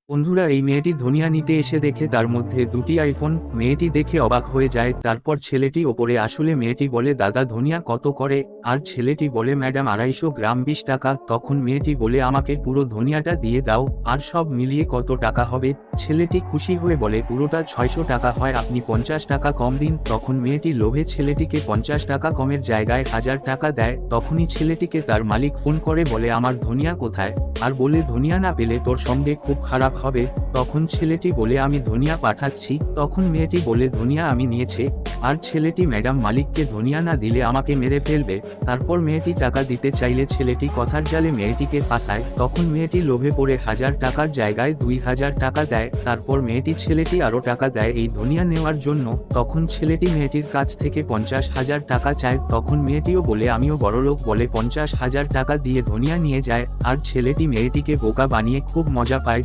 বন্ধুরা, এই মেয়েটি ধনিয়া নিতে এসে দেখে তার মধ্যে দুটি আইফোন। মেয়েটি দেখে অবাক হয়ে যায়। তারপর ছেলেটি ওপরে আসলে মেয়েটি বলে, দাদা ধনিয়া কত করে? আর ছেলেটি বলে, ম্যাডাম 250 গ্রাম 20 টাকা। তখন মেয়েটি বলে, আমাকে পুরো ধনিয়াটা দিয়ে দাও, আর সব মিলিয়ে কত টাকা হবে? ছেলেটি খুশি হয়ে বলে, পুরোটা 600 টাকা হয়, আপনি 50 টাকা কম দিন। তখন মেয়েটি লোভে ছেলেটিকে 50 টাকা কমের জায়গায় 1000 টাকা দেয়। তখনই ছেলেটিকে তার মালিক ফোন করে বলে, আমার ধনিয়া কোথায়? আর বলে, ধনিয়া না পেলে তোর সঙ্গে খুব খারাপ হবে। তখন ছেলেটি বলে, আমি ধনিয়া পাঠাচ্ছি। তখন মেয়েটি বলে, ধনিয়া আমি নিয়েছে। আর ছেলেটি, ম্যাডাম মালিককে ধনিয়া না দিলে আমাকে মেরে ফেলবে। তারপর মেয়েটি টাকা দিতে চাইলে ছেলেটি কথার জালে মেয়েটিকে ফাঁসায়। তখন মেয়েটি লোভে পড়ে 1000 টাকার জায়গায় 2000 টাকা দেয়। তারপর ছেলেটি আরও টাকা দেয় এই ধনিয়া নেওয়ার জন্য। তখন ছেলেটি মেয়েটির কাছ থেকে 50,000 টাকা চায়। তখন মেয়েটিও বলে, আমিও বড়লোক, বলে 50,000 টাকা দিয়ে ধনিয়া নিয়ে যায়। আর ছেলেটি মেয়েটিকে বোকা বানিয়ে খুব মজা পায়।